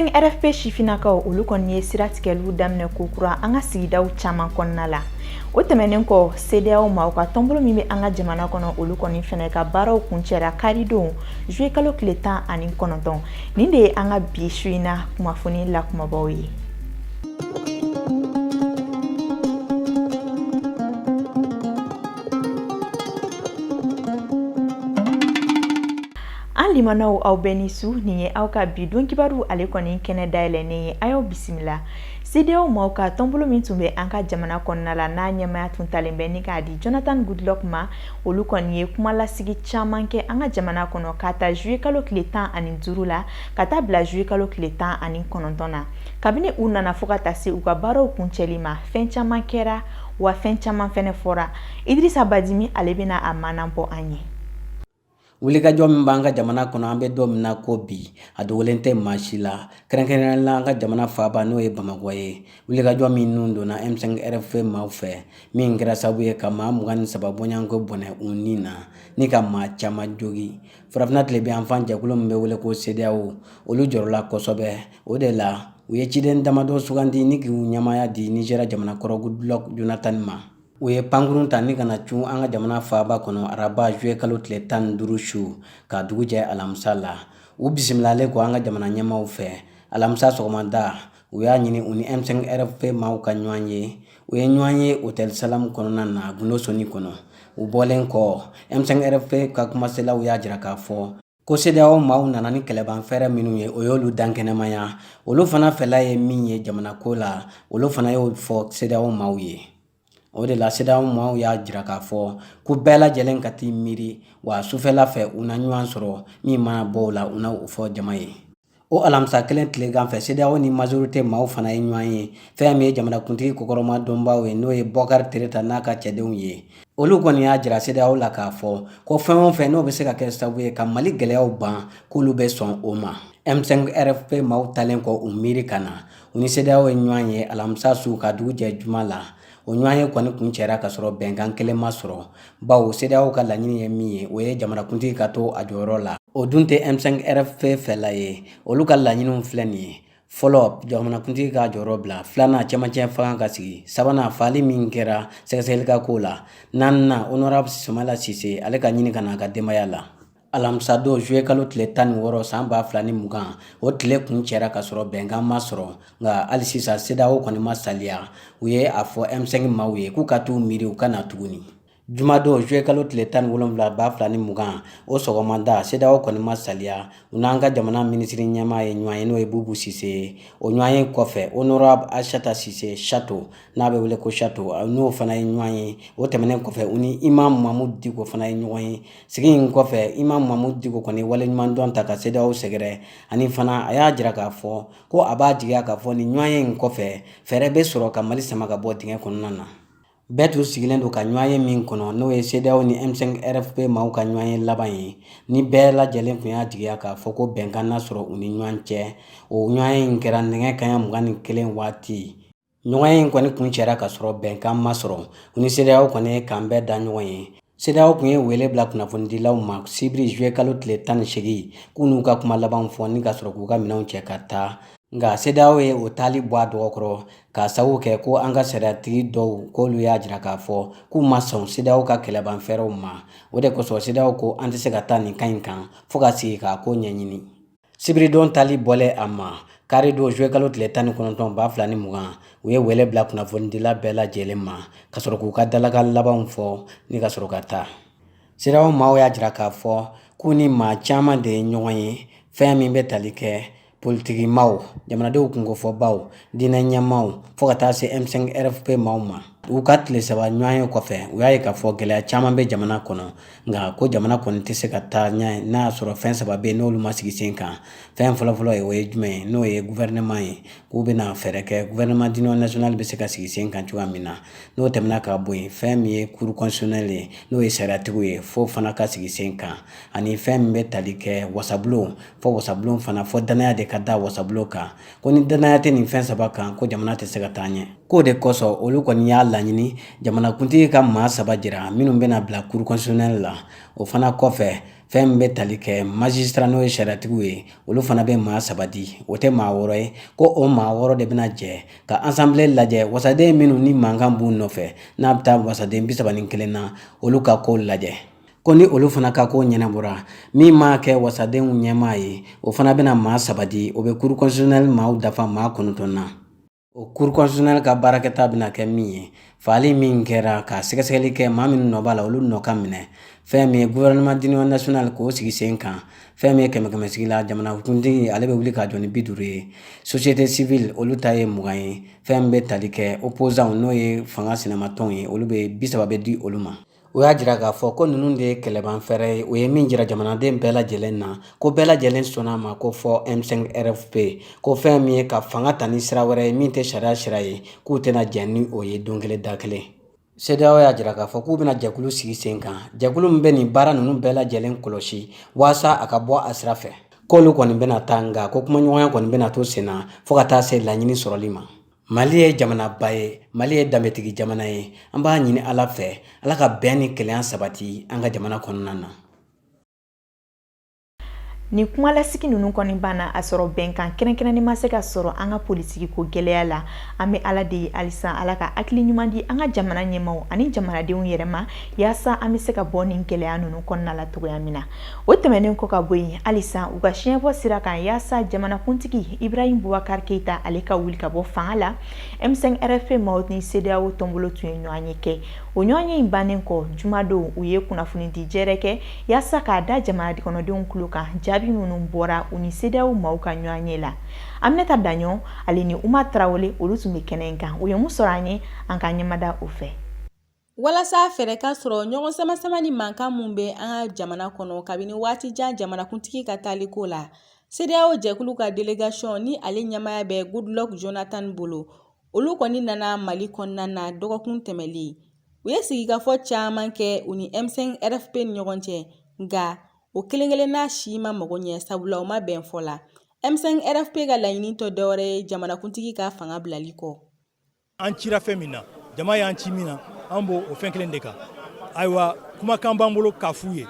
M5 RFP shifinakaw olu kɔni ye siratigɛliw daminɛ kokura an ka sigidaw caman kɔnɔna la. O tɛmɛnen kɔ CEDEAO ma ka tɔnbolo min bɛ an ka jamana kɔnɔ olu kɔni fɛnɛ ka baaraw kuncɛra karidon juillet kalo tile 19. Nin de ye an ka bi su in na kunnafoni la kumabaw ye. An limanaw aw bɛɛ ni su, nin ye aw ka bi don Kibaru ale kɔni kɛnɛ dayɛlɛnnen ye. A y'aw bisimila. CEDEAO ma ka tɔnbolo min tun bɛ an ka jamana kɔnɔna la n'a ɲɛmaya tun talen bɛ ni k'a di Jonathan Goodluck ma, olu kɔni ye kumalasigi caman kɛ an ka jamana kɔnɔ ka ta juillet kalo tile 15 la ka taa bila juillet kalo tile 19 na. Kabini u nana fo ka taa se u ka baaraw kuncɛli ma, fɛn caman kɛra wa fɛn caman fɛnɛ fɔra. Idrissa Badimi ale bɛna a manan bɔ an ye. Wulikajɔ min b'an ka jamana kɔnɔ an bɛ don min na ko bi a dogolen tɛ maa si la, kɛrɛnkɛrɛnnenya la an ka jamana faaba n'o ye Bamakɔ ye. Wulikajɔ min nun donna M5 RFP maaw fɛ min kɛra sababu ye ka maa 23 bɔɲɔgɔnko bɔnɛ u ni na ni ka maa caman jogi. Farafinna tile bɛ an fan jɛkulu min bɛ wele ko CEDEAO olu jɔrɔla kosɛbɛ. O de la u ye ciden damadɔ sugandi ni k'u ɲamaya di Nigéria jamanakɔrɔ Goodluck Jonathan ma. U ye pankurun ta ni kana cun an ka jamana faaba kɔnɔ araba juillet kalo tile 15 su ka dugu jɛ alamisa la. U bisimilalen kɔ an ka jamana ɲɛmaaw fɛ. Alamisa sɔgɔmada u y'a ɲini u ni M5 RFP maaw ka ɲɔgɔn ye. U ye ɲɔgɔn ye Hôtel Salam kɔnɔna na Gundo Soni kɔnɔ. U bɔlen kɔ M5 RFP ka kumaselaw y'a jira k'a fɔ ko CEDEAO maaw nana ni kɛlɛban fɛrɛ minnu ye o y'olu dankɛnɛmaya. Olu fana fɛla ye min ye jamana ko la, olu fana y'o fɔ CEDEAO maaw ye. O de la CEDEAO maaw y'a jira k'a fɔ ko bɛɛ lajɛlen ka t'i miiri wa sufɛla fɛ u na ɲɔgɔn sɔrɔ min mana bɔ o la u na o fɔ jama ye. O alamisa kelen tilegan fɛ CEDEAO ni majorité maaw fana ye ɲɔgɔn ye fɛn min ye jamanakuntigi kokɔrɔma dɔnbaaw ye n'o ye Bokar Tereta n'a ka cɛdenw ye. Olu kɔni y'a jira CEDEAO la k'a fɔ ko fɛn o fɛn n'o bɛ se ka kɛ sababu ye ka Mali gɛlɛyaw ban k'olu bɛ sɔn o ma. M5 RFP maaw talen kɔ u miiri ka na u ni CEDEAO ye ɲɔgɔn ye alamisa su ka dugu jɛ juma la. O ɲɔgɔn ye kɔni kun cɛra ka sɔrɔ bɛnkan kelen ma sɔrɔ. Bawo CEDEAO ka laɲini ye min ye o ye jamanakuntigi ka to a jɔyɔrɔ la. O dun tɛ M5 RFP fɛla ye. Olu ka laɲiniw filɛ nin ye. Fɔlɔ jamanakuntigi ka jɔyɔrɔ bila, filanan cɛmancɛ fanga ka sigi, sabanan fali min kɛra sɛgɛsɛgɛli ka ko la, naaninan honorable Sumala Sise ale ka ɲini ka n'a ka denbaya la. Alamisa don juillet kalo tile 16 san 2020 o tile kun cɛra ka sɔrɔ bɛnkan ma sɔrɔ nka hali sisan CEDEAO kɔni ma saliya. U ye a fɔ M5 maaw ye k'u ka t'u miiri u ka na tuguni. Jumadon juillet kalo tile 17 2020 o sɔgɔmada CEDEAO kɔni ma saliya. U n'an ka jamana minisiri ɲɛmaa ye ɲɔgɔn ye n'o ye Bubu Sise. O ɲɔgɔn ye kɔfɛ honorable Achata Sise Chateau n'a bɛ wele ko Chateau n'o fana ye ɲɔgɔn ye. O tɛmɛnen kɔfɛ u ni Imam Mahmud Diko fana ye ɲɔgɔn ye. Sigi in kɔfɛ Imam Mahmud Diko kɔni waleɲuman dɔn ta ka CEDEAO sɛgɛrɛ ani fana a y'a jira k'a fɔ ko a b'a jigiya k'a fɔ nin ɲɔgɔn ye in kɔfɛ fɛɛrɛ bɛ sɔrɔ ka Mali sama ka bɔ dingɛ kɔnɔna na. Bɛɛ tun sigilen don ka ɲɔgɔn ye min kɔnɔ n'o ye CEDEAO ni M5 RFP maaw ka ɲɔgɔn ye laban ye. Ni bɛɛ lajɛlen tun y'a jigiya k'a fɔ ko bɛnkan na sɔrɔ u ni ɲɔgɔn cɛ. O ɲɔgɔn ye in kɛra nɛgɛ kanɲɛ 21 waati. Ɲɔgɔn ye in kɔni kun cɛra ka sɔrɔ bɛnkan ma sɔrɔ. U ni CEDEAO kɔni ye kan bɛɛ da ɲɔgɔn ye. CEDEAO kun ye wele bila kunnafonidilaw ma sibiri juillet kalo tile 18 k'u n'u ka kuma laban fɔ ni ka sɔrɔ k'u ka minɛnw cɛ ka taa. Nka CEDEAO ye o taali bɔ a dɔgɔkɔrɔ k'a sababu kɛ ko an ka sariatigi dɔw k'olu y'a jira k'a fɔ k'u ma sɔn CEDEAO ka kɛlɛban fɛɛrɛw ma. O de kosɔn CEDEAO ko an tɛ se ka taa nin kan in kan fo ka sigi k'a ko ɲɛɲini. Sibiridon taali bɔlen a ma karidon juillet kalo tile 19 2020 u ye wele bila kunnafonidila bɛɛ lajɛlen ma ka sɔrɔ k'u ka dalakan labanw fɔ ni ka sɔrɔ ka taa. CEDEAO maaw y'a jira k'a fɔ k'u ni maa caman de ye ɲɔgɔn ye fɛn min bɛ tali kɛ politikimaw, jamanadenw kungofɔbaw, diinɛ ɲɛmaaw fo ka taa se M5 RFP maaw ma. U ka tile 3 ɲɔgɔn ye kɔfɛ u y'a ye k'a fɔ gɛlɛya caman bɛ jamana kɔnɔ nka ko jamana kɔni tɛ se ka taa ɲɛ n'a y'a sɔrɔ fɛn 3 bɛ yen n'olu ma sigi sen kan. Fɛn fɔlɔfɔlɔ ye o ye jumɛn ye n'o ye gouvernement ye k'u bɛna fɛɛrɛ kɛ gouvernement d'union nationale bɛ se ka sigi sen kan cogoya min na. N'o tɛmɛna ka bɔ yen fɛn min ye cour constitutionnelle ye n'o ye sariatigiw ye fo fana ka sigi sen kan ani fɛn min bɛ tali kɛ wasabulon fo wasabulon fana fo danaya de ka da wasabulon kan. Ko ni danaya tɛ nin fɛn 3 kan ko jamana tɛ se ka taa ɲɛ. K'o de kosɔn olu kɔni y'a laɲini jamanakuntigi ka maa 3 jira minnu bɛna bila cour constitutionnelle la. O fana kɔfɛ fɛn min bɛ tali kɛ magistrat n'o ye sariatigiw ye olu fana bɛ maa 3 di o tɛ maa 6 ye ko o maa 6 de bɛna jɛ ka assemblée lajɛ wasaden minnu ni mankan b'u nɔfɛ n'a bɛ taa wasaden 31 na olu ka ko lajɛ ko ni olu fana ka ko ɲɛnabɔra min m'a kɛ wasadenw ɲɛmaa ye o fana bɛna maa 3 di o bɛ cour constitutionnelle maaw dafa maa 9 na o cour constitutionnelle ka baarakɛta bɛna kɛ min ye faali min kɛra ka sɛgɛsɛgɛli kɛ maa minnu nɔ b'a la olu nɔ ka minɛ fɛn min ye gouvernement d'union nationale k'o sigi sen kan fɛn min ye 100 sigi la jamanakuntigi ale bɛ wuli ka jɔ ni 50 ye société civile olu ta ye 20 ye fɛn min bɛ tali kɛ opposant n'o ye fanga sinamatɔnw ye olu bɛ 30 bɛ di olu ma o y'a jira k'a fɔ ko ninnu de ye kɛlɛban fɛrɛ ye o ye min jira jamanaden bɛɛ lajɛlen na ko bɛɛ lajɛlen sɔnna ma ko fɔ M5 RFP ko fɛn min ye ka fanga ta ni sira wɛrɛ ye min tɛ sariya sira ye k'u tɛna jɛn ni o ye don kelen da kelen CEDEAO y'a jira k'a fɔ k'u bɛna jɛkulu sigi sen kan jɛkulu min bɛ nin baara ninnu bɛɛ lajɛlen kɔlɔsi waasa a ka bɔ a sira fɛ k'olu kɔni bɛna taa nka ko kumaɲɔgɔnya kɔni bɛna to sen na fo ka taa se laɲini sɔrɔli ma Mali ye jamanaba ye Mali ye danbetigi jamana ye an b'a ɲini Ala fɛ Ala ka bɛn ni kelenya sabati an ka jamana kɔnɔna na ni kumalasigi ninnu kɔni banna a sɔrɔ bɛnkan kɛrɛnkɛrɛnnen ma se ka sɔrɔ an ka politiki ko gɛlɛya la an bɛ Ala de ye halisa Ala ka hakili ɲuman di an ka jamana ɲɛmaw ani jamanadenw yɛrɛ ma yaasa an bɛ se ka bɔ nin gɛlɛya ninnu kɔnɔna la cogoya min na o tɛmɛnen kɔ ka bɔ yen halisa u ka siɲɛbɔ sira kan yaasa jamanakuntigi Ibrahim Boubacar Keita ale ka wuli ka bɔ fanga la M5 RFP maaw ni CEDEAO tɔnbolo tun ye ɲɔgɔn ye kɛ o ɲɔgɔn ye in bannen kɔ jumadon u ye kunnafoni di jɛrɛ kɛ yaasa k'a da jamanakɔnɔdenw kulo kan jaabi minnu bɔra u ni CEDEAO maaw ka ɲɔgɔn ye la Aminata Daɲon ale ni Uma Tarawele olu tun bɛ kɛnɛ in kan u ye mun sɔrɔ an ye an ka ɲɛmada u fɛ walasa fɛrɛ ka sɔrɔ ɲɔgɔn sama ni mankan mun bɛ an ka jamana kɔnɔ kabini waati jan jamanakuntigi ka taaliko la CEDEAO jɛkulu ka délégation ni ale ɲɛmaya bɛ Goodluck Jonathan bolo olu kɔni nana Mali kɔnɔna na dɔgɔkun tɛmɛlen u ye sigikafɔ caman kɛ u ni M5 RFP ni ɲɔgɔn cɛ nka o kelen n'a si ma mago ɲɛ sabula o ma bɛn fɔ la M5 RFP ka laɲini tɔ dɔwɛrɛ ye jamanakuntigi ka fanga bilali kɔ an cira fɛn min na jama y'an ci min na an b'o o fɛn kelen de kan ayiwa kumakan b'an bolo k'a f'u ye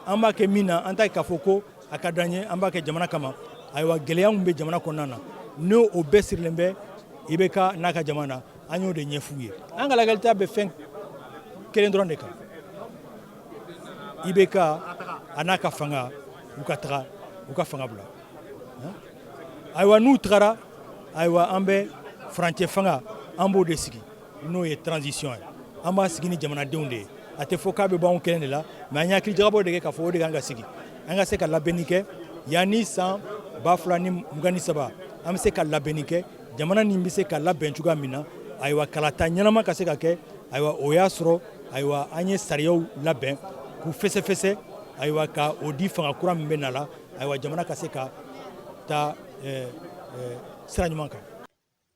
an b'a kɛ min na an t'a k'a fɔ ko a ka d'an ye an b'a kɛ jamana kama ayiwa gɛlɛya min bɛ jamana kɔnɔna na n'o o bɛɛ sirilen bɛ IBK n'a ka jamana na an y'o de ɲɛf'u ye an ka lagɛlita bɛ fɛn kelen dɔrɔn de kan IBK a n'a ka fanga u ka taga u ka fanga bila ayiwa n'u tagara ayiwa an bɛ furancɛ fanga an b'o de sigi n'o ye transition ye an b'a sigi ni jamanadenw de ye a tɛ fɔ k'a bɛ bɔ anw kelen de la mais an hakili jagabɔ de kɛ k'a fɔ o de kan ka sigi an ka se ka labɛnni kɛ yanni san 2023 an bɛ se ka labɛnni kɛ jamana nin bɛ se ka labɛn cogoya min na ayiwa kalata ɲɛnama ka se ka kɛ ayiwa o y'a sɔrɔ ayiwa an ye sariyaw labɛn k'u fɛsɛfɛsɛ ayiwa ka o di fanga kura min bɛ na la ayiwa jamana ka se ka taa sira ɲuman kan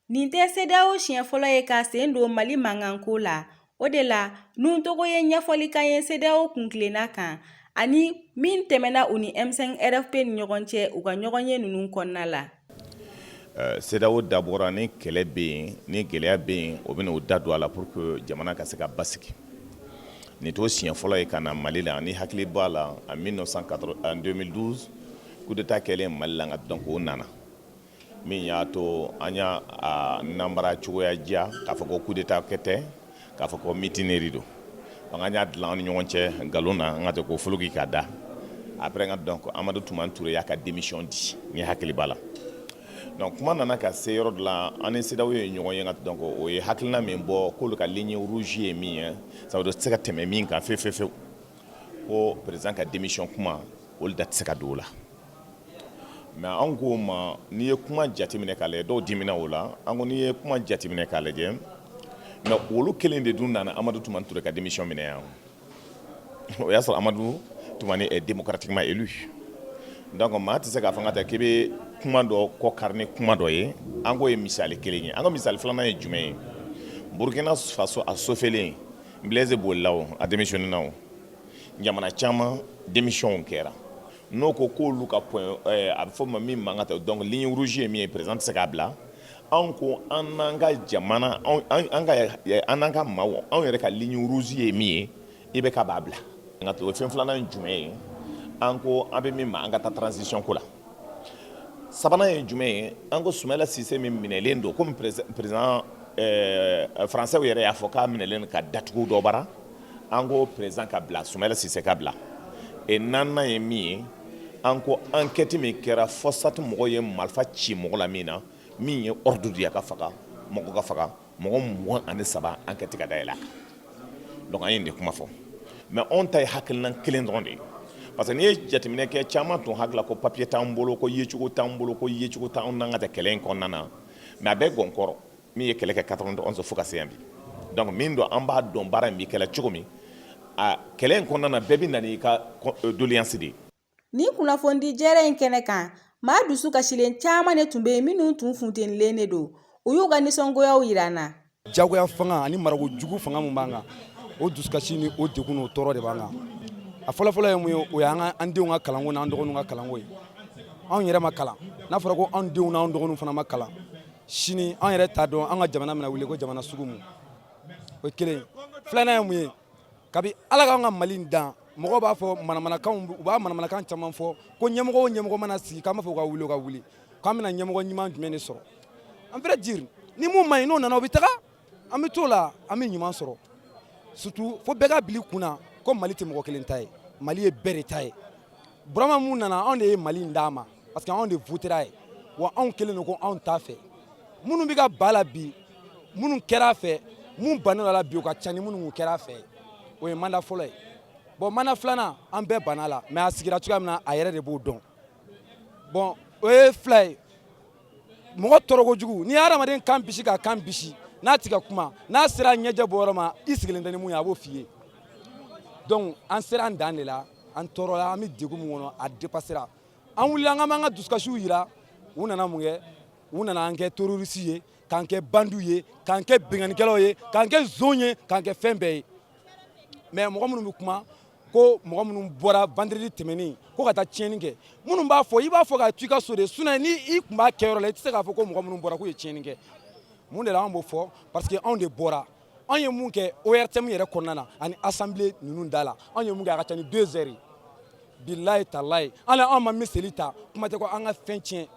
nin tɛ CEDEAO siɲɛ fɔlɔ ye ka sen don Mali mankanko la o de la nun tɔgɔ ye ɲɛfɔli kan ye CEDEAO kunkilenna kan ani min tɛmɛna u ni M5 RFP ni ɲɔgɔn cɛ u ka ɲɔgɔn ye ninnu kɔnɔna la CEDEAO dabɔra ni kɛlɛ bɛ yen ni gɛlɛya bɛ yen o bɛna o da don a la pour que jamana ka se ka basigi nin t'o siɲɛ fɔlɔ ye ka na Mali la ni hakili b'a la en 2012 coup d'état kɛlen Mali la donc o nana min y'a to an y'a nanbara cogoya diya k'a fɔ ko coup d'état kɛ tɛ k'a fɔ ko mutinerie don an y'a dilan an ni ɲɔgɔn cɛ nkalon na an ka to k'o foloki k'a da après donc Amadu Tumani Ture y'a ka démission di ni hakili b'a la donc kuma nana ka se yɔrɔ dɔ la an ni CEDEAO ye ɲɔgɔn ye donc o ye hakilina min bɔ k'olu ka ligne rouge ye min ye ça veut dire se ka tɛmɛ min kan fewu ko président ka démission kuma olu da tɛ se ka don o la mais an ko ma n'i ye kuma jateminɛ k'a lajɛ dɔw dimina o la an ko n'i ye kuma jateminɛ k'a lajɛ mais olu kelen de dun nana Amadu Tumani Ture ka démission minɛ yan o y'a sɔrɔ Amadu Tumani est démocratiquement élu donc maa tɛ se k'a fɔ k'i bɛ kuma dɔ kɔ kari ni kuma dɔ ye an ko ye misali kelen ye an ka misali filanan ye jumɛn ye Burkina Faso a sofelen Blaise bolila o a démissionné o jamana caman démission kɛra n'o ko k'olu ka point a bɛ fɔ ma min man kan tɛ donc ligne rouge ye min ye président tɛ se k'a bila anw ko an n'an ka jamana an n'an ka maaw anw yɛrɛ ka ligne rouge ye min ye IBK b'a bila nka o fɛn filanan ye jumɛn ye an ko an bɛ min ma an ka taa transition ko la sabanan ye jumɛn ye an ko Sumala Sise min minɛlen don comme président français yɛrɛ y'a fɔ k'a minɛlen ka datugu dɔ bara an ko président ka bila Sumala Sise ka bila et naaninan ye min ye an ko enquête min kɛra Fɔsati mɔgɔw ye marifa ci mɔgɔ la min na min ye ordre di a ka faga mɔgɔ 23 enquête ka dayɛlɛ a kan donc an ye nin de kuma fɔ mais anw ta ye hakilina kelen dɔrɔn de ye parce que n'i ye jateminɛ kɛ caman tun hakilila ko papier t'an bolo ko yecogo t'an bolo ko yecogo t'an n'an ka tɛ kɛlɛ in kɔnɔna na mais a bɛɛ gɔnkɔrɔ min ye kɛlɛ kɛ 91 fo ka se yan bi donc min don an b'a dɔn baara in bi kɛlɛ cogo min a kɛlɛ in kɔnɔna na bɛɛ bɛ na n'i ka doléance de ye. Ni kunnafoni jɛrɛ in kɛnɛ kan maa dusu kasilen caman de tun bɛ yen minnu tun funtenilen de don u y'u ka nisɔngoyaw yira an na. Jagoya fanga ani marago jugu fanga mun b'an kan o dusukasi ni o degun n'o tɔɔrɔ de b'an kan a fɔlɔfɔlɔ ye mun ye o y'an ka an denw ka kalanko n'an dɔgɔninw ka kalanko ye anw yɛrɛ ma kalan n'a fɔra ko anw denw n'anw dɔgɔninw fana ma kalan sini an yɛrɛ t'a dɔn an ka jamana mina wuli ko jamana sugu mun o ye kelen ye filanan ye mun ye kabi ala k'an ka Mali dan mɔgɔw b'a fɔ manamanakan u b'a manamanakan caman fɔ ko ɲɛmɔgɔ o ɲɛmɔgɔ mana sigi k'an b'a fɔ ka wuli o ka wuli k'an bɛna ɲɛmɔgɔ ɲuman jumɛn de sɔrɔ en vrai dire ni mun man ɲi n'o nana o bɛ taga an bɛ t'o la an bɛ ɲuman sɔrɔ surtout fo bɛɛ ka bili kunna ko Mali tɛ mɔgɔ kelen ta ye Mali ye bɛɛ de ta ye Burama mun nana anw de ye Mali d'a ma parce que anw de votera ye wa anw kelen don ko anw t'a fɛ minnu bɛ ka ba la bi minnu kɛra a fɛ mun bannen la bi o ka ca ni minnu kɛra a fɛ o ye mandat fɔlɔ ye bon mandat filanan an bɛɛ banna la mais a sigira cogoya min na a yɛrɛ de b'o dɔn bon o ye fila ye mɔgɔ tɔɔrɔ kojugu ni hadamaden kan bisi ka kan bisi n'a ti ka kuma n'a sera ɲɛjɛ bɔ yɔrɔ ma i sigilen tɛ ni mun ye a b'o f'i ye donc an sera an dan de la an tɔɔrɔ la an bɛ degun min kɔnɔ a dépassera an wulila an ka dusukasiw yira u nana mun kɛ u nana an kɛ terroriste ye k'an kɛ bandiw ye k'an kɛ bingannikɛlaw ye k'an kɛ zon ye k'an kɛ fɛn bɛɛ ye mais mɔgɔ minnu bɛ kuma ko mɔgɔ minnu bɔra vendredi tɛmɛnen ko ka taa tiɲɛni kɛ minnu b'a fɔ i b'a fɔ ka to i ka so de sinon ni i tun b'a kɛ yɔrɔ la i tɛ se k'a fɔ ko mɔgɔ minnu bɔra k'u ye tiɲɛni kɛ mun de la an b'o fɔ parce que anw de bɔra anw ye mun kɛ ORTM yɛrɛ kɔnɔna na ani assemblée ninnu da la anw ye mun kɛ a ka ca ni 2 heures bilayi talayi hali anw ma miseli ta kuma tɛ ko an ka fɛn tiɲɛ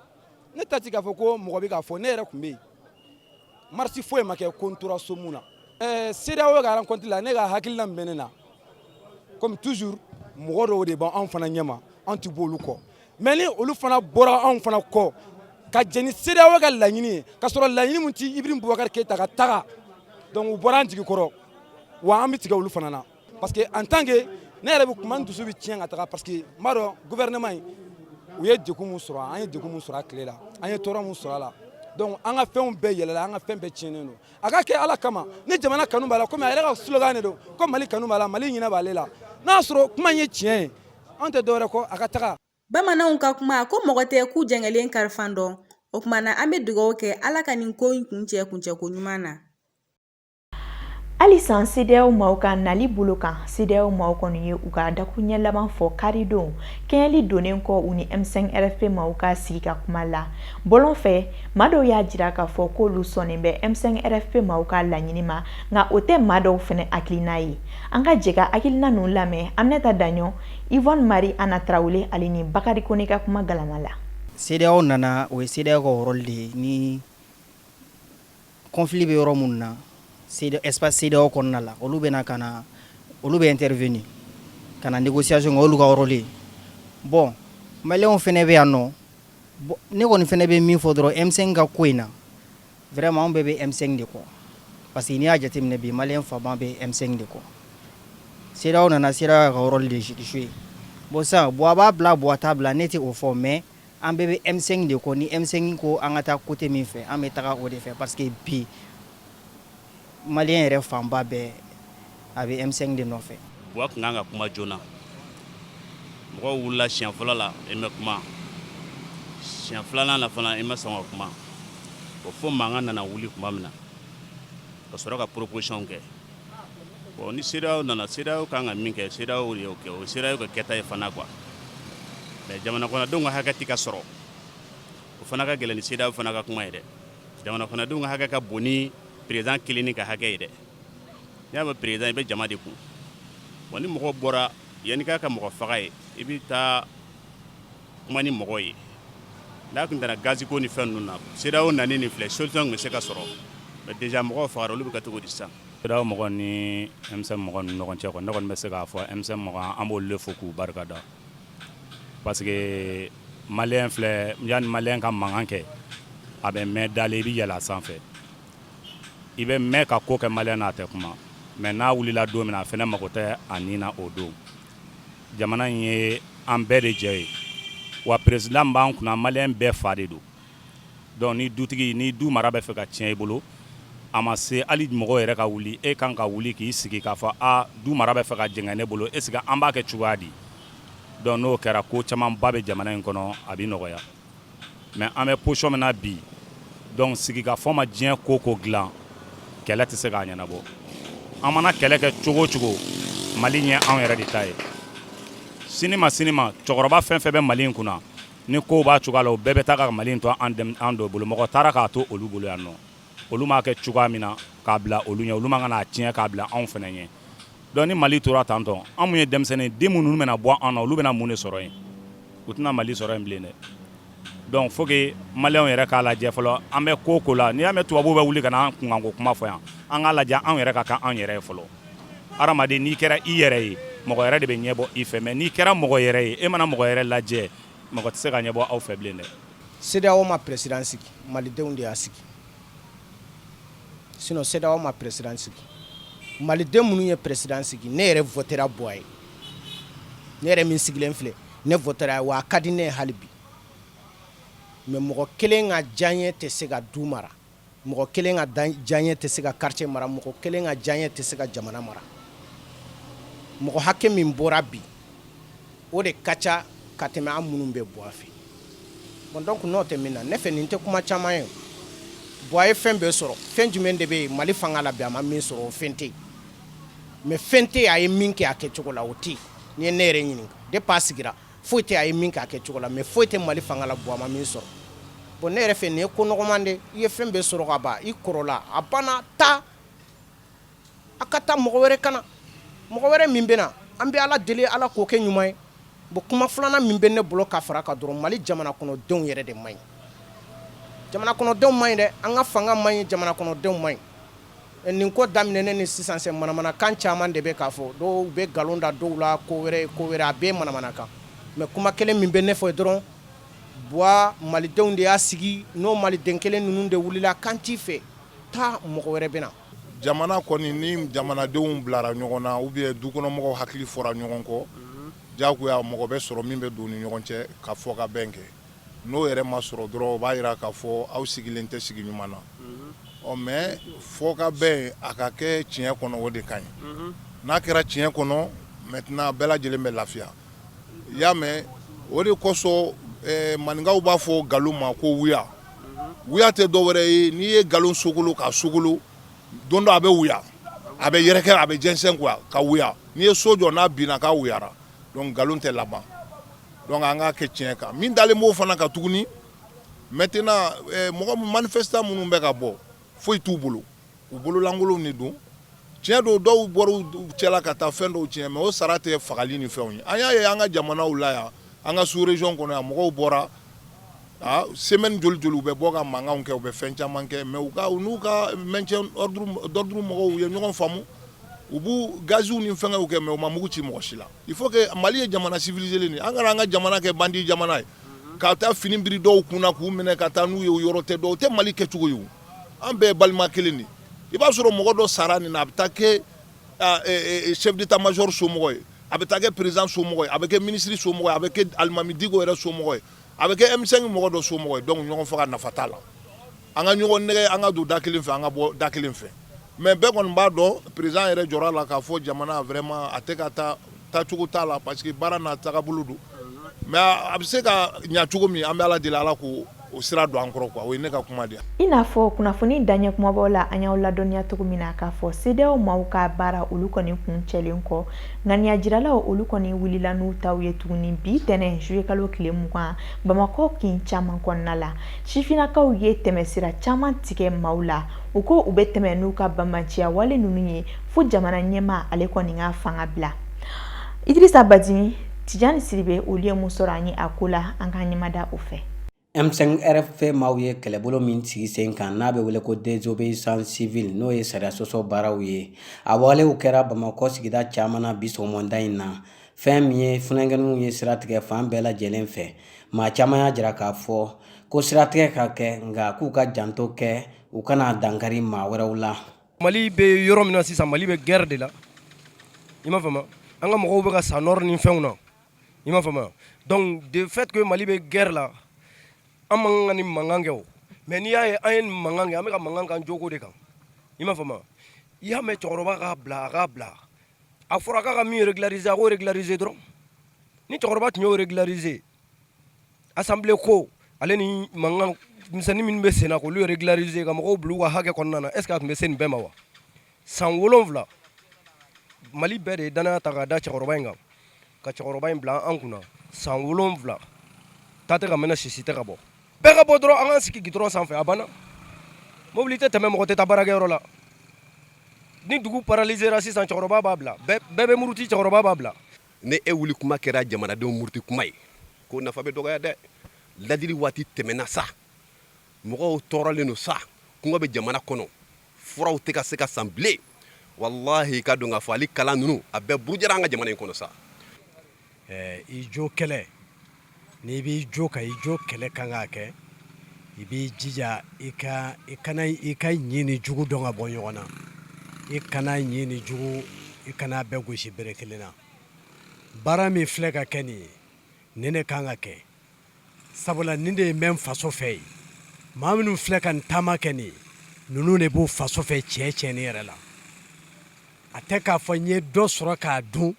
ne ta ti k'a fɔ ko mɔgɔ bɛ k'a fɔ ne yɛrɛ tun bɛ yen marche foyi ma kɛ ko n tora so mun na CEDEAO ka rencontre la ne ka hakilina min bɛ ne na comme toujours mɔgɔ dɔw de b'anw fana ɲɛma anw ti b'olu kɔ mais ni olu fana bɔra anw fana kɔ ka jɛn ni CEDEAO ka laɲini ye ka sɔrɔ laɲini min ti Ibrahim Boubacar Keita ka taga donc u bɔra an jigi kɔrɔ wa an bɛ tigɛ olu fana na parce que en tant que ne yɛrɛ bɛ kuma n dusu bɛ tiɲɛ ka taga parce que n b'a dɔn gouvernement in u ye degun mun sɔrɔ an ye degun mun sɔrɔ a tile la an ye tɔɔrɔ mun sɔrɔ a la donc an ka fɛnw bɛɛ yɛlɛla an ka fɛn bɛɛ tiɲɛnen don a ka kɛ ala kama ni jamana kanu b'a la komi a yɛrɛ ka slogan de don ko Mali kanu b'a la Mali ɲinɛ b'ale la n'a sɔrɔ kuma in ye tiɲɛ ye an tɛ dɔwɛrɛ kɔ a ka taga. Bamananw ka kuma ko mɔgɔ tɛ k'u jɛngɛlen karifan dɔn o kuma na an bɛ dugawu kɛ ala ka nin ko in kuncɛ ko ɲuman na. Alisan CEDEAO maaw ka nali bolo kan CEDEAO maaw kɔni ye u ka dakuɲɛ laban fɔ karidon kɛɲɛli donnen kɔ u ni M5 RFP maaw ka sigi ka kuma la bɔlɔn fɛ maa dɔw y'a jira k'a fɔ k'olu sɔnnen bɛ M5 RFP maaw ka laɲini ma nka o tɛ maa dɔw fɛnɛ hakilina ye an ka jɛ ka hakilina ninnu lamɛn Aminata Daɲɔ Yvonne Marie Anna Traoré ale ni Bakari Kone ka kuma galama la. CEDEAO nana o ye CEDEAO ka rôle de ye ni conflit bɛ yɔrɔ mun na espace CEDEAO kɔnɔna la olu bɛna ka na olu bɛ intervenir ka na négociation kɛ olu ka rôle ye bon maliyɛnw fɛnɛ bɛ yan nɔ ne kɔni fɛnɛ bɛ min fɔ dɔrɔn M5 ka ko in na vraiment anw bɛɛ bɛ M5 de kɔ parce que n'i y'a jateminɛ bi maliyɛn fanba bɛ M5 de kɔ CEDEAO nana CEDEAO ka rôle de jouer bon ça bon a b'a bila bon a t'a bila ne tɛ o fɔ mais an bɛɛ bɛ M5 de kɔ ni M5 ko an ka taa côté min fɛ an bɛ taga o de fɛ parce que bi Malien yɛrɛ fanba bɛɛ a bɛ M5 de nɔfɛ. Wa kun kan ka kuma joona mɔgɔw wulila siɲɛ fɔlɔ la i ma kuma siɲɛ filanan na fana i ma sɔn ka kuma o fo mankan nana wuli kuma min na ka sɔrɔ ka proposition kɛ bon ni CEDEAO nana CEDEAO kan ka min kɛ CEDEAO de y'o kɛ o CEDEAO ka kɛta ye fana quoi mais jamana kɔnɔdenw ka hakɛ ti ka sɔrɔ o fana ka gɛlɛn ni CEDEAO fana ka kuma ye dɛ jamana kɔnɔdenw ka hakɛ ka bon ni président kelen ni ka hakɛ ye dɛ n'i y'a mɛn président i bɛ jama de kun bon ni mɔgɔw bɔra yani k'a ka mɔgɔ faga ye i bɛ taa kuma ni mɔgɔ ye n'a tun tɛna gazi ko ni fɛn ninnu na CEDEAO nani nin filɛ solution tun bɛ se ka sɔrɔ mais déjà mɔgɔw fagara olu bɛ ka cogo di sisan. CEDEAO mɔgɔ ni M5 mɔgɔ ni ɲɔgɔn cɛ ne kɔni bɛ se k'a fɔ M5 mɔgɔ an b'olu de fo k'u barikada parce que maliyɛn filɛ yanni maliyɛn ka mankan kɛ a bɛ mɛn dalen i bɛ yɛlɛ a sanfɛ i bɛ mɛn ka ko kɛ maliyɛn n'a tɛ kuma mais n'a wulila don min na a fana mago tɛ a nin na o don jamana in ye an bɛɛ de jɛ ye wa président b'an kunna maliyɛn bɛɛ fa de don donc ni dutigi ni du mara bɛ fɛ ka tiɲɛ i bolo a ma se hali mɔgɔ yɛrɛ ka wuli e kan ka wuli k'i sigi k'a fɔ du mara bɛ fɛ ka jɛngɛ ne bolo est ce que an b'a kɛ cogoya di donc n'o kɛra ko camanba bɛ jamana in kɔnɔ a bɛ nɔgɔya mais an bɛ position min na bi donc sigikafɔ ma diɲɛ ko ko dilan kɛlɛ tɛ se k'a ɲɛnabɔ an mana kɛlɛ kɛ cogo o cogo mali ɲɛ anw yɛrɛ de ta ye sini ma cɛkɔrɔba fɛn fɛn bɛ mali in kunna ni kow b'a cogoya la o bɛɛ bɛ taa ka mali in to an dɔ bolo mɔgɔ taara k'a to olu bolo yan nɔ olu m'a kɛ cogoya min na k'a bila olu ɲɛ olu man ka n'a tiɲɛ k'a bila anw fana ɲɛ donc ni mali tora tantɔ an mun ye denmisɛnnin den minnu bɛna bɔ an na olu bɛna mun de sɔrɔ yen u tɛna mali sɔrɔ yen bilen dɛ donc faut que maliyɛnw yɛrɛ k'a lajɛ fɔlɔ an bɛ ko o ko la n'i y'a mɛn tubabuw bɛ wuli ka na an kunkanko kuma fɔ yan an k'a lajɛ anw yɛrɛ ka kan an yɛrɛ ye fɔlɔ hadamaden n'i kɛra i yɛrɛ ye mɔgɔ yɛrɛ de bɛ ɲɛbɔ i fɛ mais n'i kɛra mɔgɔ yɛrɛ ye e mana mɔgɔ yɛrɛ lajɛ mɔgɔ tɛ se ka ɲɛbɔ aw fɛ bilen dɛ. CEDEAO ma président sigi malidenw de y'a sigi sinon CEDEAO ma président sigi maliden minnu ye président sigi ne yɛrɛ votera bɔ a ye ne yɛrɛ min sigilen filɛ ne votera wa a ka di ne ye hali bi mais mɔgɔ kelen ka diyaɲɛ tɛ se ka du mara mɔgɔ kelen ka diyaɲɛ tɛ se ka quartier mara mɔgɔ kelen ka diyaɲɛ tɛ se ka jamana mara mɔgɔ hakɛ min bɔra bi o de ka ca ka tɛmɛ an minnu bɛ bɔ a fɛ bon donc n'o tɛ min na ne fɛ nin tɛ kuma caman ye bɔ a ye fɛn bɛɛ sɔrɔ fɛn jumɛn de bɛ yen mali fanga la bi a ma min sɔrɔ o fɛn tɛ yen mais fɛn tɛ yen a ye min kɛ a kɛcogo la o tɛ yen n'i ye ne yɛrɛ ɲininka depuis a sigira foyi tɛ a ye min kɛ a kɛcogo la mais foyi tɛ mali fanga la bɔ a ma min sɔrɔ bon ne yɛrɛ fɛ nin ye ko nɔgɔman de i ye fɛn bɛɛ sɔrɔ ka ban i kɔrɔla a banna taa a ka taa mɔgɔ wɛrɛ kana mɔgɔ wɛrɛ min bɛ na an bɛ ala deli ala k'o kɛ ɲuman ye bon kuma filanan min bɛ ne bolo ka fara ka dɔrɔn mali jamana kɔnɔdenw yɛrɛ de man ɲi jamana kɔnɔdenw man ɲi dɛ an ka fanga man ɲi jamana kɔnɔdenw man ɲi nin ko daminɛnen ni sisan cɛ manamanakan caman de bɛ k'a fɔ dɔw bɛ nkalon da dɔw la ko wɛrɛ a bɛɛ manamanakan mais kuma kelen min bɛ ne fɔ dɔrɔn buwa malidenw de y'a sigi n'o maliden kelen ninnu de wulila kan t'i fɛ taa mɔgɔ wɛrɛ bɛ na jamana kɔni ni jamanadenw bilara ɲɔgɔn na ou bien dukɔnɔmɔgɔw hakili fɔra ɲɔgɔn kɔ jagoya mɔgɔ bɛ sɔrɔ min bɛ don ni ɲɔgɔn cɛ ka fɔ ka bɛn kɛ n'o yɛrɛ ma sɔrɔ dɔrɔn o b'a jira k'a fɔ aw sigilen tɛ sigi ɲuman na mais fɔ ka bɛn a ka kɛ tiɲɛ kɔnɔ o de ka ɲi n'a kɛra tiɲɛ kɔnɔ maintenant bɛɛ lajɛlen bɛ lafiya i y'a mɛn o de kosɔn maninkaw b'a fɔ nkalon ma ko wuya wuya tɛ dɔwɛrɛ ye n'i ye nkalon sogolo ka sogolo don dɔ a bɛ wuya a bɛ yɛrɛkɛ a bɛ jɛnsɛn quoi ka wuya n'i ye so jɔ n'a binna k'a wuyara donc nkalon tɛ laban donc an k'a kɛ tiɲɛ kan min dalen b'o fana kan tuguni maintenant mɔgɔ manifestant minnu bɛ ka bɔ foyi t'u bolo u bololankolonw de don tiɲɛ don dɔw bɔra u cɛla ka taa fɛn dɔw tiɲɛ mais o sara tɛ fagali ni fɛnw ye an y'a ye an ka jamanaw la yan an ka sous région kɔnɔ yan mɔgɔw bɔra semaine joli u bɛ bɔ ka mankanw kɛ u bɛ fɛn caman kɛ mais u n'u ka maintien d'ordre mɔgɔw u ye ɲɔgɔn faamu u b'u gaziw ni fɛngɛw kɛ mais u ma mugu ci mɔgɔ si la il faut que mali ye jamana civilisé len an kana an ka jamana kɛ bandi jamana ye ka taa fini biri dɔw kunna k'u minɛ ka taa n'u ye u yɔrɔ tɛ dɔw tɛ mali kɛcogo ye an bɛɛ ye balima kelen de i b'a sɔrɔ mɔgɔ dɔ sara nin na a bɛ taa kɛ chef d'état major somɔgɔ ye a bɛ taa kɛ président somɔgɔ ye a bɛ kɛ ministre somɔgɔ ye a bɛ kɛ alimami digo yɛrɛ somɔgɔ ye a bɛ kɛ M5 mɔgɔ dɔ somɔgɔ ye donc ɲɔgɔn faga nafa t'a la an ka ɲɔgɔn nɛgɛ an ka don da kelen fɛ an ka bɔ da kelen fɛ mais bɛɛ kɔni b'a dɔn président yɛrɛ jɔra la k'a fɔ jamana vraiment a tɛ ka taa cogo t'a la parce que baara n'a tagabolo don mais a bɛ se ka ɲɛ cogo min an bɛ ala deli ala k'o sira don an kɔrɔ quoi o ye ne ka kuma de. I n'a fɔ kunnafoni daɲɛ kumabaw la an y'aw ladɔnniya cogo min na k'a fɔ CEDEAO maaw ka baara olu kɔni kun cɛlen kɔ ŋaniya jiralaw olu kɔni wulila n'u taw ye tuguni bi tɛnɛ juillet kalo tile 20 Bamakɔ kin caman kɔnɔna la sifinakaw ye tɛmɛsira caman tigɛ maaw la u ko u bɛ tɛmɛ n'u ka bamaciya wale ninnu ye fo jamana ɲɛma ale kɔni ka fanga bila Idrissa Badini Tijani Siribe olu ye mun sɔrɔ an ye a ko la an ka ɲɛmada o fɛ. M5 RFP maaw ye kɛlɛbolo min sigi sen kan n'a bɛ wele ko désobéissance civile n'o ye sariya sɔsɔ baaraw ye a walew kɛra Bamakɔ sigida caman na bi sɔgɔmada in na fɛn min ye funɛnkɛninw ye siratigɛ fan bɛɛ lajɛlen fɛ maa caman y'a jira k'a fɔ ko siratigɛ ka kɛ nka k'u ka janto kɛ u kana dankari maa wɛrɛw la. Mali bɛ yɔrɔ min na sisan Mali bɛ guerre de la i m'a faamu an ka mɔgɔw bɛ ka sa nord ni fɛnw na i m'a faamu donc de fait que Mali bɛ guerre la an man kan ni mankan kɛ o mais n'i y'a ye an ye mankan kɛ an bɛ ka mankan kan jogo de kan i m'a faamu i y'a mɛn cɛkɔrɔba k'a bila a fɔra k'a ka min régulariser a k'o régulariser dɔrɔn ni cɛkɔrɔba tun y'o régulariser assemblée ko ale ni mankan misɛnnin minnu bɛ sen na k'olu régulariser ka mɔgɔw bila u ka hakɛ kɔnɔna na est ce que a tun bɛ se nin bɛɛ ma wa san 7 Mali bɛɛ de ye danaya ta k'a da cɛkɔrɔba in kan ka cɛkɔrɔba in bila an kunna san 7 taa tɛ ka mɛnɛ sisi tɛ ka bɔ bɛɛ ka bɔ dɔrɔn an ka sigi gidɔrɔn sanfɛ a banna mobili tɛ tɛmɛ mɔgɔ tɛ taa baarakɛyɔrɔ la ni dugu paralysera sisan cɛkɔrɔba b'a bila bɛɛ bɛ muruti cɛkɔrɔba b'a bila ne e wuli kuma kɛra jamanadenw muruti kuma ye ko nafa bɛ dɔgɔya dɛ ladili waati tɛmɛna sa mɔgɔw tɔɔrɔlen don sa kungo bɛ jamana kɔnɔ furaw tɛ ka se ka san bilen wallahi ka dɔn k'a fɔ hali kalan ninnu a bɛɛ burujara an ka jamana in kɔnɔ sa i jo kɛlɛ n'i b'i jo ka i jo kɛlɛ kan k'a kɛ i b'i jija i ka ɲi ni jugu dɔn ka bɔ ɲɔgɔn na i kana ɲi ni jugu i kana bɛɛ gosi bere kelen na baara min filɛ ka kɛ nin ye nin de kan ka kɛ sabula nin de ye mɛn faso fɛ ye maa minnu filɛ ka nin taama kɛ nin ye ninnu de b'u faso fɛ tiɲɛ yɛrɛ la a tɛ k'a fɔ n ye dɔ sɔrɔ k'a dun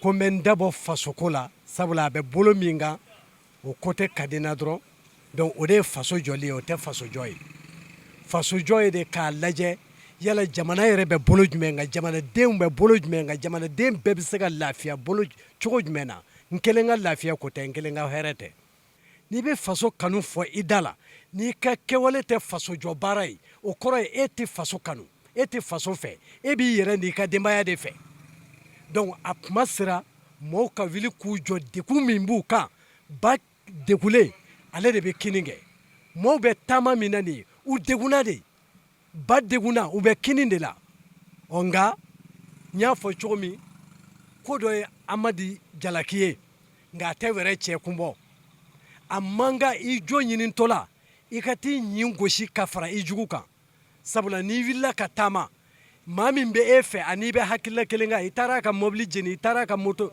ko n bɛ n dabɔ fasoko la sabula a bɛ bolo min kan o ko tɛ ka di n na dɔrɔn donc o de ye faso jɔli ye o tɛ faso jɔ ye faso jɔ ye de k'a lajɛ yala jamana yɛrɛ bɛ bolo jumɛn kan jamanadenw bɛ bolo jumɛn kan jamanaden bɛɛ bɛ se ka lafiya bolo cogo jumɛn na n kelen ka lafiya ko tɛ n kelen ka hɛrɛ tɛ n'i bɛ faso kanu fɔ i da la n'i ka kɛwale tɛ faso jɔ baara ye o kɔrɔ ye e tɛ faso kanu e tɛ faso fɛ e b'i yɛrɛ n'i ka denbaya de fɛ donc a kuma sera mɔɔw ka wuli k'u jɔ degun min b'u kan ba degulen ale de bɛ kini kɛ mɔɔw bɛ taama min na nin ye u degunna de ba degunna u bɛ kini de la nka n y'a fɔ cogo min ko dɔ ye Amadi Jalaki ye nka a tɛ wɛrɛ cɛ kun bɔ a man kan i jo ɲinitɔ la i ka t'i ɲin gosi ka fara i jugu kan sabula n'i wulila ka taama maa min bɛ e fɛ ani bɛ hakilila kelen kan i taara a ka mobili jeni i taara a ka moto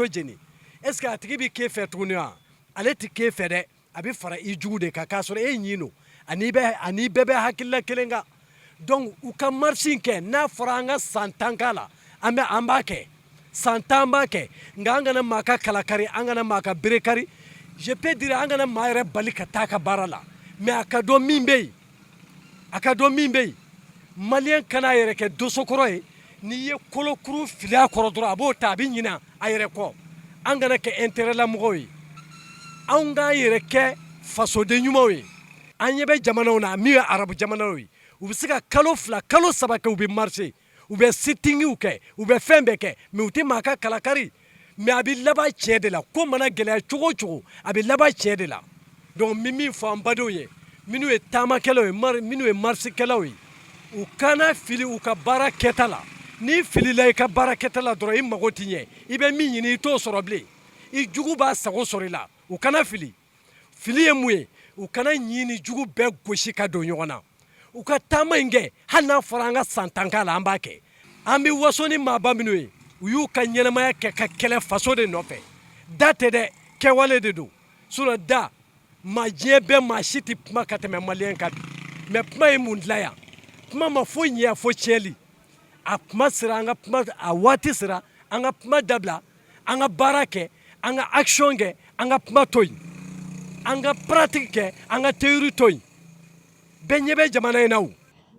jeni est ce que a tigi bɛ k'e fɛ tuguni wa ale tɛ k'e fɛ dɛ a bɛ fara i jugu de kan k'a sɔrɔ e ɲin don ani bɛɛ bɛ hakilila kelen kan donc u ka marche kɛ n'a fɔra an ka san 10 k'a la an b'a kɛ san 10 b'a kɛ nka an kana maa ka kalakari an kana maa ka bere kari je peux dire an kana maa yɛrɛ bali ka taa a ka baara la mais a ka dɔn min bɛ yen maliyɛn kana a yɛrɛ kɛ dosokɔrɔ ye n'i ye kolokuru fili a kɔrɔ dɔrɔn a b'o ta a bɛ ɲinɛ a yɛrɛ kɔ an kana kɛ intérêt la mɔgɔw ye an k'an yɛrɛ kɛ fasoden ɲumanw ye an ɲɛ bɛ jamanaw na min ye arabu jamanaw ye u bɛ se ka kalo 2 kalo 3 kɛ u bɛ marché u bɛ sitingiw kɛ u bɛ fɛn bɛɛ kɛ mais u tɛ maa ka kalakari mais a bɛ laban tiɲɛ de la ko mana gɛlɛya cogo o cogo a bɛ laban tiɲɛ de la donc n bɛ min fɔ an badenw ye minnu ye taamakɛlaw ye minnu ye marchekɛlaw ye u kana fili u ka baara kɛta la n'i filila i ka baara kɛta la dɔrɔn i mago tɛ ɲɛ i bɛ min ɲini i t'o sɔrɔ bilen i jugu b'a sago sɔrɔ i la u kana fili ye mun ye u kana ɲini jugu bɛɛ gosi ka don ɲɔgɔn na u ka taama in kɛ hali n'a fɔra an ka san 10 k'a la an b'a kɛ an bɛ waso ni maaba minnu ye u y'u ka ɲɛnamaya kɛ ka kɛlɛ faso de nɔfɛ da tɛ dɛ kɛwale de don sinon da diɲɛ bɛɛ maa si tɛ kuma ka tɛmɛ maliyɛn kan bi mais kuma ye mun dilan yan kuma ma fo ɲɛ fo tiɲɛli a kuma sera an ka kuma a waati sera an ka kuma dabila an ka baara kɛ an ka action kɛ an ka kuma to yen an ka pratique kɛ an ka théorie to yen bɛɛ ɲɛ bɛ jamana in na o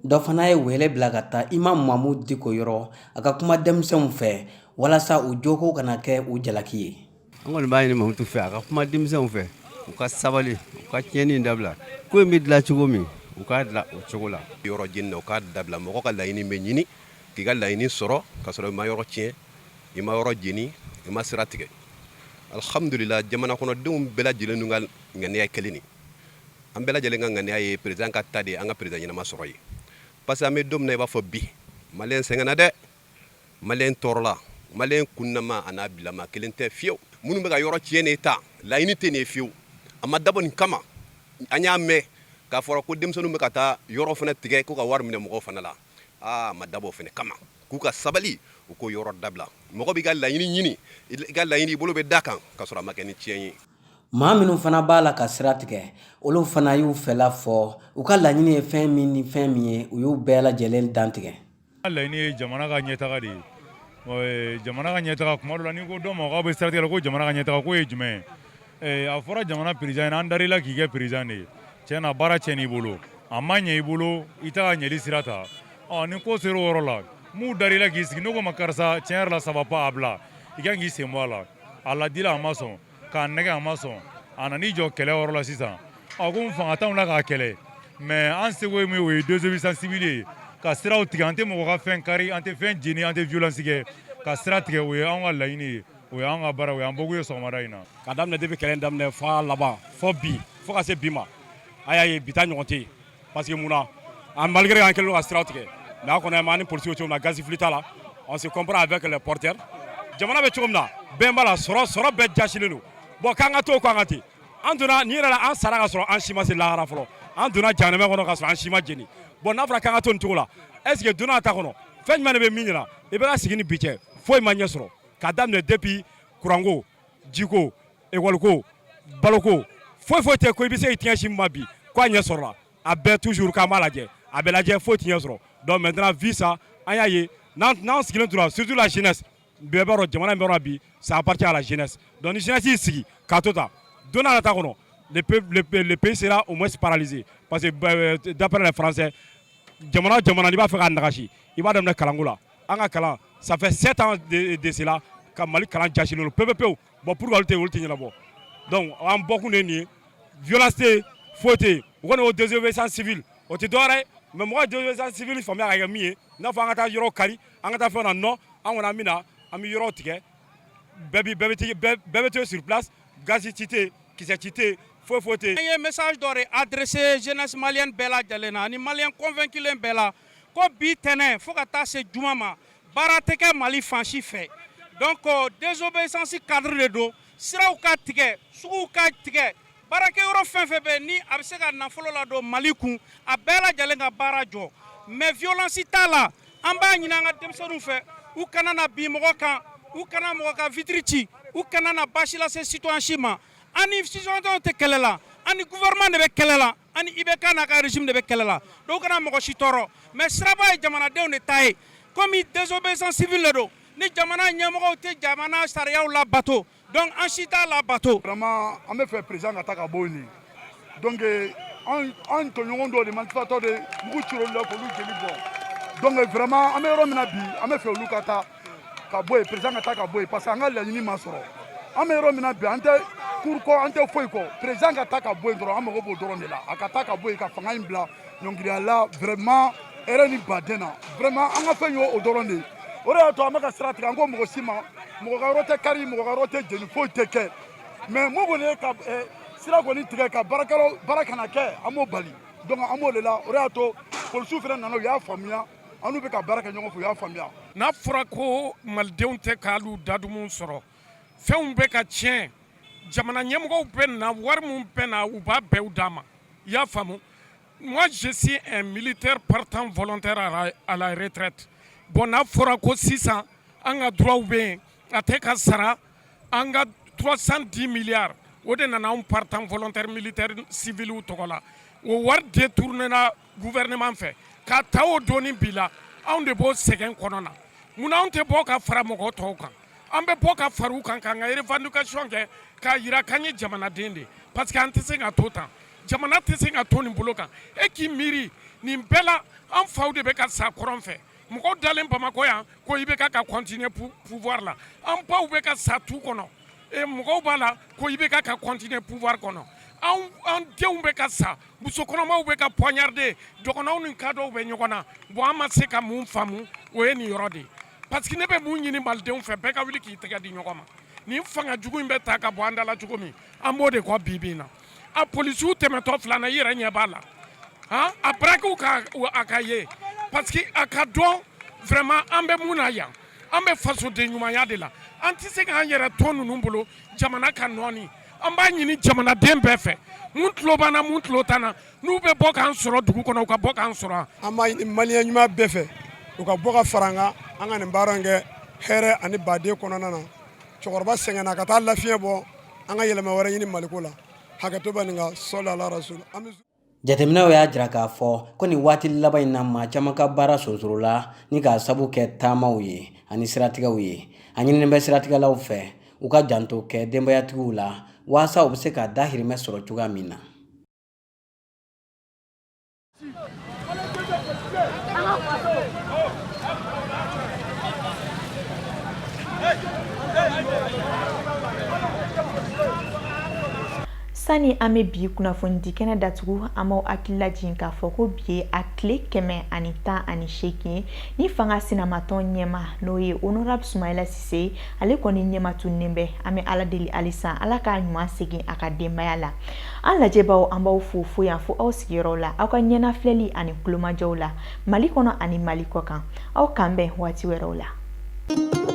dɔ fana ye wele bila ka taa Imam Mamu Diko yɔrɔ a ka kuma denmisɛnw fɛ walasa u joko kana kɛ u jalaki ye an kɔni b'a ɲini Mamutu fɛ a ka kuma denmisɛnw fɛ u ka sabali u ka tiɲɛni dabila ko in bɛ dilan cogo min u k'a dilan o cogo la yɔrɔ jeni na u k'a dabila mɔgɔ ka laɲini bɛ ɲini k'i ka laɲini sɔrɔ ka sɔrɔ i ma yɔrɔ tiɲɛ i ma yɔrɔ jeni i ma sira tigɛ alhamdulillah jamana kɔnɔdenw bɛɛ lajɛlen n'u ka ŋaniya kelen ni an bɛɛ lajɛlen ka ŋaniya ye président ka ta de an ka président ɲɛnama sɔrɔ ye parce que an bɛ don min na i b'a fɔ bi maliyɛn sɛgɛnna dɛ maliyɛn tɔɔrɔla maliyɛn kunnama a n'a bilama kelen tɛ fiyewu minnu bɛ ka yɔrɔ tiɲɛ ne ta laɲini tɛ nin ye fiyewu a ma dabɔ nin kama an y'a mɛn k'a fɔra ko denmisɛnninw bɛ ka taa yɔrɔ fana tigɛ ko ka wari minɛ mɔgɔw fana la a ma dabɔ o fana kama k'u ka sabali u ko yɔrɔ dabila mɔgɔ b'i ka laɲini ɲini i ka laɲini i bolo bɛ da kan k'a sɔrɔ a ma kɛ ni tiɲɛ ye maa minnu fana b'a la ka sira tigɛ olu fana y'u fɛla fɔ u ka laɲini ye fɛn min ni fɛn min ye u y'u bɛɛ lajɛlen dantigɛ laɲini ye jamana ka ɲɛtaga de ye jamana ka ɲɛtaga kuma dɔ la ni ko dɔ ma k'aw bɛ siratigɛ la ko jamana ka ɲɛtaga ko ye jumɛn ye a fɔra jamana président ɲɛna an dar'i la k'i kɛ président de ye tiɲɛ na baara tiɲɛn'i bolo a ma ɲɛ i bolo i t'a ka ɲɛli sira ta ni ko sera o yɔrɔ la m'u dar'i la k'i sigi ne ko ma karisa tiɲɛ yɛrɛ la ça va pas a bila i kan k'i sen bɔ a la a ladila a ma sɔn k'a nɛgɛ a ma sɔn a nan'i jɔ kɛlɛ yɔrɔ la sisan ko n fanga t'anw la k'a kɛlɛ mais an seko ye min o ye désobéissance civile ye ka siraw tigɛ an tɛ mɔgɔ ka fɛn kari an tɛ fɛn jeni an tɛ violence kɛ ka sira tigɛ o ye anw ka laɲini ye o ye anw ka baara o ye an bɔkun ye sɔgɔmada in na ka daminɛ depuis kɛlɛ daminɛ fɔ laban fɔ bi fɔ ka se bi ma a y'a ye bi ta ɲɔgɔn tɛ yen parce que mun na malgré an kɛlen don ka siraw tigɛ mais an kɔni an ni policiers cogo min na gaz fili t'a la on se comprend avec les porteurs jamana bɛ cogo min na bɛn b'a la sɔrɔ bɛɛ jasilen don bon k'an ka to k'an ka ten an donna nin yɛrɛ la an sara ka sɔrɔ an si ma se lahara fɔlɔ an donna jahanama kɔnɔ ka sɔrɔ an si ma jeni bon n'a fɔra k'an ka to nin cogo la est ce que donna ta kɔnɔ fɛn jumɛn de bɛ min ɲɛna i bɛ ka sigi ni bi cɛ foyi ma ɲɛ sɔrɔ ka daminɛ depuis kuranko jiko école baloko foyi tɛ ko i bɛ se k'i tigɛ si min ma bi ko a ɲɛ sɔrɔla a bɛɛ toujours k'an b'a lajɛ a bɛ lajɛ foyi tɛ ɲɛ sɔrɔ donc maintenant vu ça an y'a ye n'an sigilen tora surtout la jeunesse bɛɛ b'a dɔn jamana in bɛ yɔrɔ bi ça appartient à la jeunesse donc ni jeunesse y'i sigi k'a to ta don n'a nata kɔnɔ le pays sera au moins paralysé parce que d'après les français jamana n'i b'a fɛ k'a nagasi i b'a daminɛ kalanko la an ka kalan ça fait 7 ans de cela ka mali kalan jasilen don pewu bon pourquoi olu tɛ ɲɛnabɔ donc an bɔkun de ye nin ye violence tɛ yen foyi tɛ yen o kɔni o désobéissance civile o tɛ dɔwɛrɛ ye mais mɔgɔ désobéissance civile faamuya ka kɛ min ye i n'a fɔ an ka taa yɔrɔ kari an ka taa fɛn na non an kɔni an bɛ na an bɛ yɔrɔ tigɛ bɛɛ bɛ to sur place gaz ci tɛ yen kisɛ ci tɛ yen foyi tɛ yen. an ye message dɔ de adressé jeunesse malienne bɛɛ lajɛlen na ani maliyɛn convainculen bɛɛ la ko bi tɛnɛ fo ka taa se juma ma baara tɛ kɛ mali fan si fɛ donc désobéissance cadre de don siraw ka tigɛ suguw ka tigɛ baarakɛyɔrɔ fɛn fɛn bɛ ni a bɛ se ka nafolo ladon mali kun a bɛɛ lajɛlen ka baara jɔ mais violence t'a la an b'a ɲini an ka denmisɛnninw fɛ u kana na bin mɔgɔ kan u kana mɔgɔ ka vitre ci u kana na basi lase citoyen si ma ani citoyen tɛ kɛlɛ la ani gouvernement de bɛ kɛlɛ la ani IBK n'a ka régime de bɛ kɛlɛ la donc u kana mɔgɔ si tɔɔrɔ mais siraba ye jamanadenw de ta ye komi désobéissance civile de don ni jamana ɲɛmɔgɔw tɛ jamana sariyaw labato donc an si t'a labato. vraiment an bɛ fɛ président ka taa ka bɔ yen donc an tɔɲɔgɔn dɔw de manifestatɔ de mugu cira olu la k'olu jeli bɔ donc vraiment an bɛ yɔrɔ min na bi an bɛ fɛ olu ka taa ka bɔ yen président ka taa ka bɔ yen parce que an ka laɲini ma sɔrɔ an bɛ yɔrɔ min na bi an tɛ cour kɔ an tɛ foyi kɔ président ka taa ka bɔ yen dɔrɔn an mago b'o dɔrɔn de la a ka taa ka bɔ yen ka fanga in bila ɲɔngiriya la vraiment hɛrɛ ni baden na vraiment an ka fɛn y'o dɔrɔn de ye o de y'a to an bɛ ka sira tigɛ an ko mɔgɔ si ma mɔgɔ ka yɔrɔ tɛ kari mɔgɔ ka yɔrɔ tɛ jeni foyi tɛ kɛ mais mun kɔni ye ka sira kɔni tigɛ ka baara kana kɛ an b'o bali donc an b'o de la o de y'a to polisiw fana nana u y'a faamuya an n'u bɛ ka baara kɛ ɲɔgɔn fɛ u y'a faamuya. n'a fɔra ko malidenw tɛ k'olu dadumu sɔrɔ fɛnw bɛ ka tiɲɛ jamana ɲɛmɔgɔw bɛ na wari min bɛ na u b'a bɛɛ d'a ma i y'a faamu moi je suis un militaire partant volontaire à la retraite bon n'a fɔra ko sisan an ka droit bɛ yen a tɛ ka sara an ka 310 milliards o de nana anw partant volontaire militaire civil tɔgɔ la o wari détournera gouvernement fɛ k'a ta o doni bi la anw de b'o sɛgɛn kɔnɔ na munna anw tɛ bɔ ka fara mɔgɔ tɔw kan an bɛ bɔ ka fara u kan k'an ka revendication kɛ k'a jira k'an ye jamanaden de parce que an tɛ se ka to tan jamana tɛ se ka to nin bolo kan e k'i miiri nin bɛɛ la an faw de bɛ ka sa kɔrɔn fɛ mɔgɔw dalen Bamakɔ yan ko IBK ka continuer pouvoir la an baw bɛ ka sa tu kɔnɔ mɔgɔw b'a la ko IBK ka continuer pouvoir kɔnɔ an denw bɛ ka sa musokɔnɔmaw bɛ ka poignarder dɔgɔnɔw ni kadɔw bɛ ɲɔgɔn na bon an ma se ka mun faamu o ye nin yɔrɔ de ye parce que ne bɛ mun ɲini malidenw fɛ bɛɛ ka wuli k'i tɛgɛ di ɲɔgɔn ma nin fanga jugu in bɛ ta ka bɔ an da la cogo min an b'o de kɔ bi bi in na a polisiw tɛmɛtɔ filanan i yɛrɛ ɲɛ b'a la a braquew ka ye parce que a ka dɔn vraiment an bɛ mun na yan an bɛ fasoden ɲumanya de la an tɛ se k'an yɛrɛ to ninnu bolo jamana ka nɔɔni an b'a ɲini jamanaden bɛɛ fɛ mun tulo b'an na mun tulo t'an na n'u bɛ bɔ k'an sɔrɔ dugu kɔnɔ u ka bɔ k'an sɔrɔ an b'a ɲini maliyɛn ɲuman bɛɛ fɛ u ka bɔ ka fara an kan an ka nin baara in kɛ hɛrɛ ani baden kɔnɔna na cɛkɔrɔba sɛgɛnna ka taa lafiɲɛ bɔ an ka yɛlɛma wɛrɛ ɲini maliko la hakɛto bɛ nin kan sɔli ala rasul Jateminɛw y'a jira k'a fɔ ko nin waati laban in na maa caman ka baara sonsorola ni k'a sabu kɛ taamaw ye ani siratigɛw ye a ɲininen bɛ siratigɛlaw fɛ u ka janto kɛ denbayatigiw la waasa u bɛ se ka dahirimɛ sɔrɔ cogoya min na. Sani an bɛ bi kunnafoni kɛnɛ datugu an b'aw hakili lajigin k'a fɔ ko bi ye a tile 118 ni fanga sinamatɔn ɲɛma n'o ye honorable Sumayila Sise ale kɔni ɲɛma tunnen bɛ an bɛ ala deli halisa ala k'a ɲuman segin a ka denbaya la an lajɛbaw an b'aw fo yan fo aw sigiyɔrɔ la aw ka ɲɛnafilɛli ani kulomajɔw la Mali kɔnɔ ani Mali kɔkan aw kan bɛn waati wɛrɛw la.